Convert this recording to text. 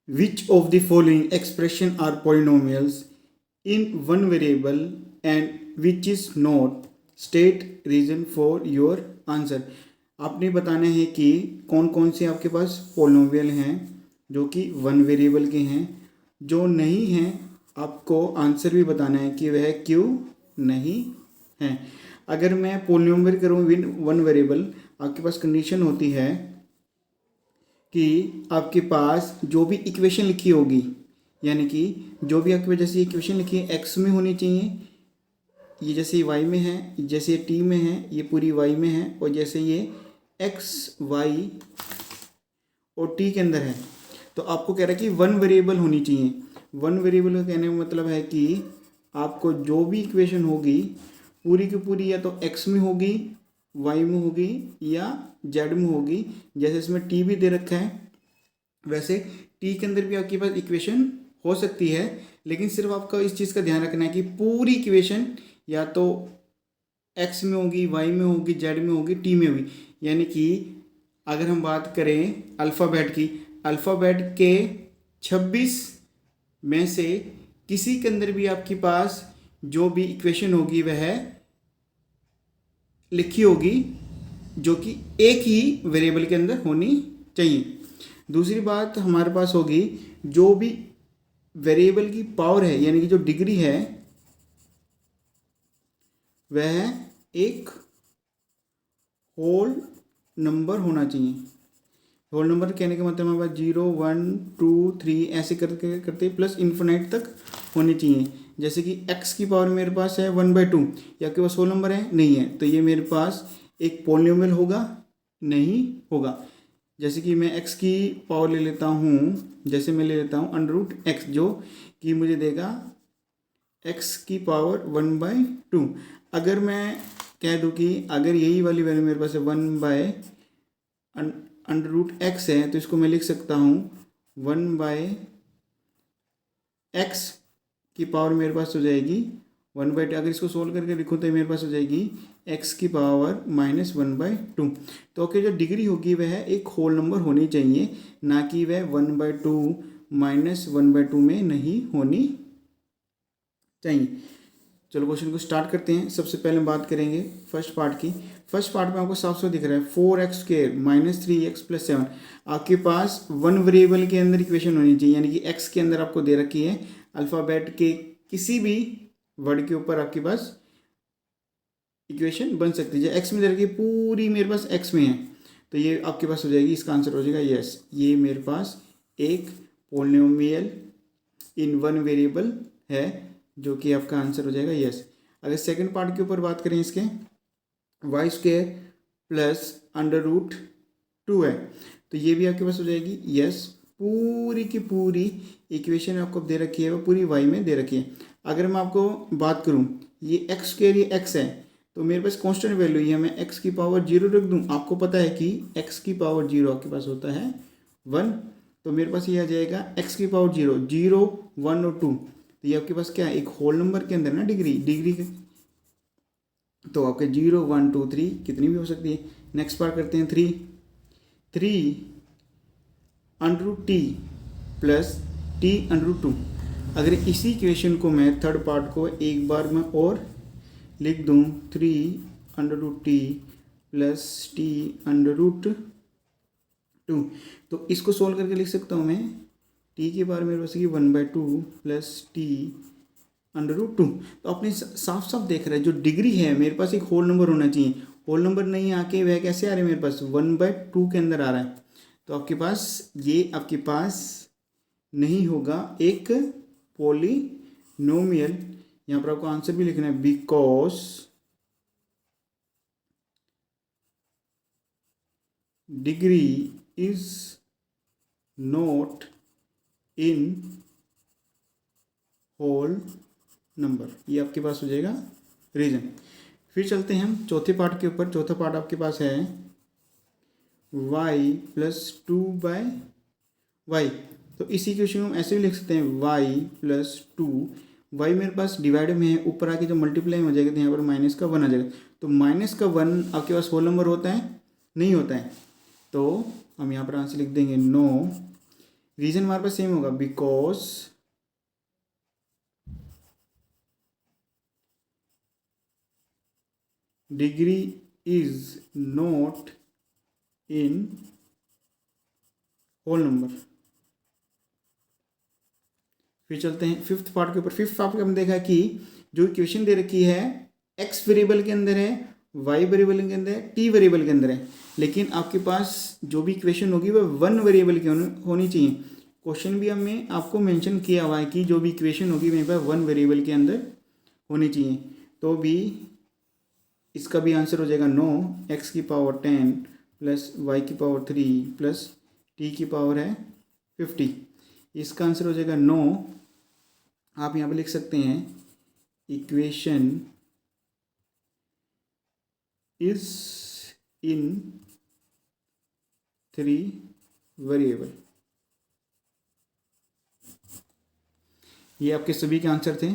which of the following expression are polynomials in one variable and which is not, state reason for your answer। आपने बताना है कि कौन कौन से आपके पास पोलिनोमियल हैं जो कि वन वेरिएबल के हैं, जो नहीं हैं आपको आंसर भी बताना है कि वह क्यों नहीं है। अगर मैं पोलिनोमियल करूँ विन वन वेरिएबल, आपके पास कंडीशन होती है कि आपके पास जो भी इक्वेशन लिखी होगी, यानी कि जो भी आपके पास जैसे इक्वेशन लिखी है एक्स में होनी चाहिए, ये जैसे वाई में है, जैसे टी में है, ये पूरी वाई में है, और जैसे ये एक्स वाई और टी के अंदर है। तो आपको कह रहा है कि वन वेरिएबल होनी चाहिए। वन वेरिएबल का कहने का मतलब है कि आपको जो भी इक्वेशन होगी पूरी की पूरी या तो एक्स में होगी, वाई में होगी या जेड में होगी। जैसे इसमें टी भी दे रखा है, वैसे टी के अंदर भी आपके पास इक्वेशन हो सकती है, लेकिन सिर्फ आपका इस चीज़ का ध्यान रखना है कि पूरी इक्वेशन या तो एक्स में होगी, वाई में होगी, जेड में होगी, टी में होगी। यानी कि अगर हम बात करें अल्फ़ाबेट की, अल्फ़ाबेट के 26 में से किसी के अंदर भी आपके पास जो भी इक्वेशन होगी वह लिखी होगी जो कि एक ही वेरिएबल के अंदर होनी चाहिए। दूसरी बात हमारे पास होगी जो भी वेरिएबल की पावर है, यानी कि जो डिग्री है, वह एक होल नंबर होना चाहिए। होल नंबर कहने का मतलब हमारे पास 0 1 2 3 ऐसे करते करते प्लस इन्फिनाइट तक होनी चाहिए। जैसे कि x की पावर मेरे पास है 1/2, या आपके पास होल नंबर है नहीं है, तो ये मेरे पास एक पोलिनोमियल होगा नहीं होगा। जैसे कि मैं x की पावर ले लेता हूँ, जैसे मैं ले लेता हूँ √x, जो कि मुझे देगा x की पावर 1/2। अगर मैं कह दूँ कि अगर यही वाली वैल्यू मेरे पास है 1/√x है, तो इसको मैं लिख सकता हूँ 1/x की पावर मेरे पास हो जाएगी 1/2। अगर इसको सोल्व करके लिखूँ तो मेरे पास हो जाएगी x की पावर -1/2। तो ओके, जो डिग्री होगी वह एक होल नंबर होनी चाहिए, ना कि वह 1/2 -1/2 में नहीं होनी चाहिए। चलो क्वेश्चन को स्टार्ट करते हैं। सबसे पहले हम बात करेंगे फर्स्ट पार्ट की। फर्स्ट पार्ट में आपको साफ साफ दिख रहा है 4x² - 3x + 7। आपके पास वन वेरिएबल के अंदर इक्वेशन होनी चाहिए, यानी कि x के अंदर आपको दे रखी है अल्फ़ाबेट के किसी भी वर्ड के ऊपर आपके पास इक्वेशन बन सकती है। x में दे रखी है, पूरी मेरे पास x में है, तो ये आपके पास हो जाएगी, इसका आंसर हो जाएगा यस। ये मेरे पास एक पोलिनोमियल इन वन वेरिएबल है, जो कि आपका आंसर हो जाएगा यस। अगर सेकंड पार्ट के ऊपर बात करें इसके, y² + √2 है, तो ये भी आपके पास हो जाएगी यस। पूरी की पूरी इक्वेशन आपको दे रखी है, वो पूरी y में दे रखी है। अगर मैं आपको बात करूं, ये x² ये x है, तो मेरे पास कांस्टेंट वैल्यू है, मैं x की पावर 0 रख दूं। आपको पता है कि x की पावर 0 आपके पास होता है 1, तो मेरे पास ये आ जाएगा x की पावर 0 0 1 और 2। तो ये आपके पास क्या है, एक होल नंबर के अंदर ना डिग्री तो आपके 0 1 2 3 कितनी भी हो सकती है। नेक्स्ट पार्ट करते हैं 3 √t + t√2। अगर इसी इक्वेशन को मैं थर्ड पार्ट को एक बार में और लिख दूं 3 √t + t√2, तो इसको सोल्व करके लिख सकता हूँ मैं t की पावर मेरे पास 1/2 + t√2। तो आपने साफ साफ देख रहा है जो डिग्री है मेरे पास एक होल नंबर होना चाहिए। होल नंबर नहीं आके वह कैसे आ रहा है, मेरे पास 1/2 के अंदर आ रहा है, तो आपके पास ये आपके पास नहीं होगा एक पोलिनोमियल। यहाँ पर आपको आंसर भी लिखना है, because degree is not in whole number. ये आपके पास हो जाएगा रीजन। फिर चलते हैं हम चौथे पार्ट के ऊपर। चौथा पार्ट आपके पास है y + 2/y। तो इसी क्वेश्चन को हम ऐसे भी लिख सकते हैं y + 2। y मेरे पास डिवाइड में है, ऊपर आके जब मल्टीप्लाई हो जाएगा तो यहाँ पर -1 आ जाएगा। तो -1 आपके पास होल नंबर होता है नहीं होता है, तो हम यहाँ पर आंसर लिख देंगे नो। रीजन हमारे पास सेम होगा, because degree is not in whole number. फिर चलते हैं फिफ्थ पार्ट के ऊपर। फिफ्थ पार्ट में हम देखा कि जो इक्वेशन दे रखी है एक्स वेरिएबल के अंदर है, वाई वेरिएबल के अंदर है, टी वेरिएबल के अंदर है, लेकिन आपके पास जो भी इक्वेशन होगी वह वन वेरिएबल की होनी चाहिए। क्वेश्चन भी हमें आपको मेंशन किया हुआ है कि जो भी इक्वेशन होगी मेरे पास वन वेरिएबल के अंदर होनी चाहिए। तो भी इसका भी आंसर हो जाएगा नो। एक्स की पावर 10 प्लस वाई की पावर 3 प्लस टी की पावर है 50, इसका आंसर हो जाएगा नो। आप यहाँ पे लिख सकते हैं इक्वेशन इज इन 3 वेरिएबल। ये आपके सभी के आंसर थे।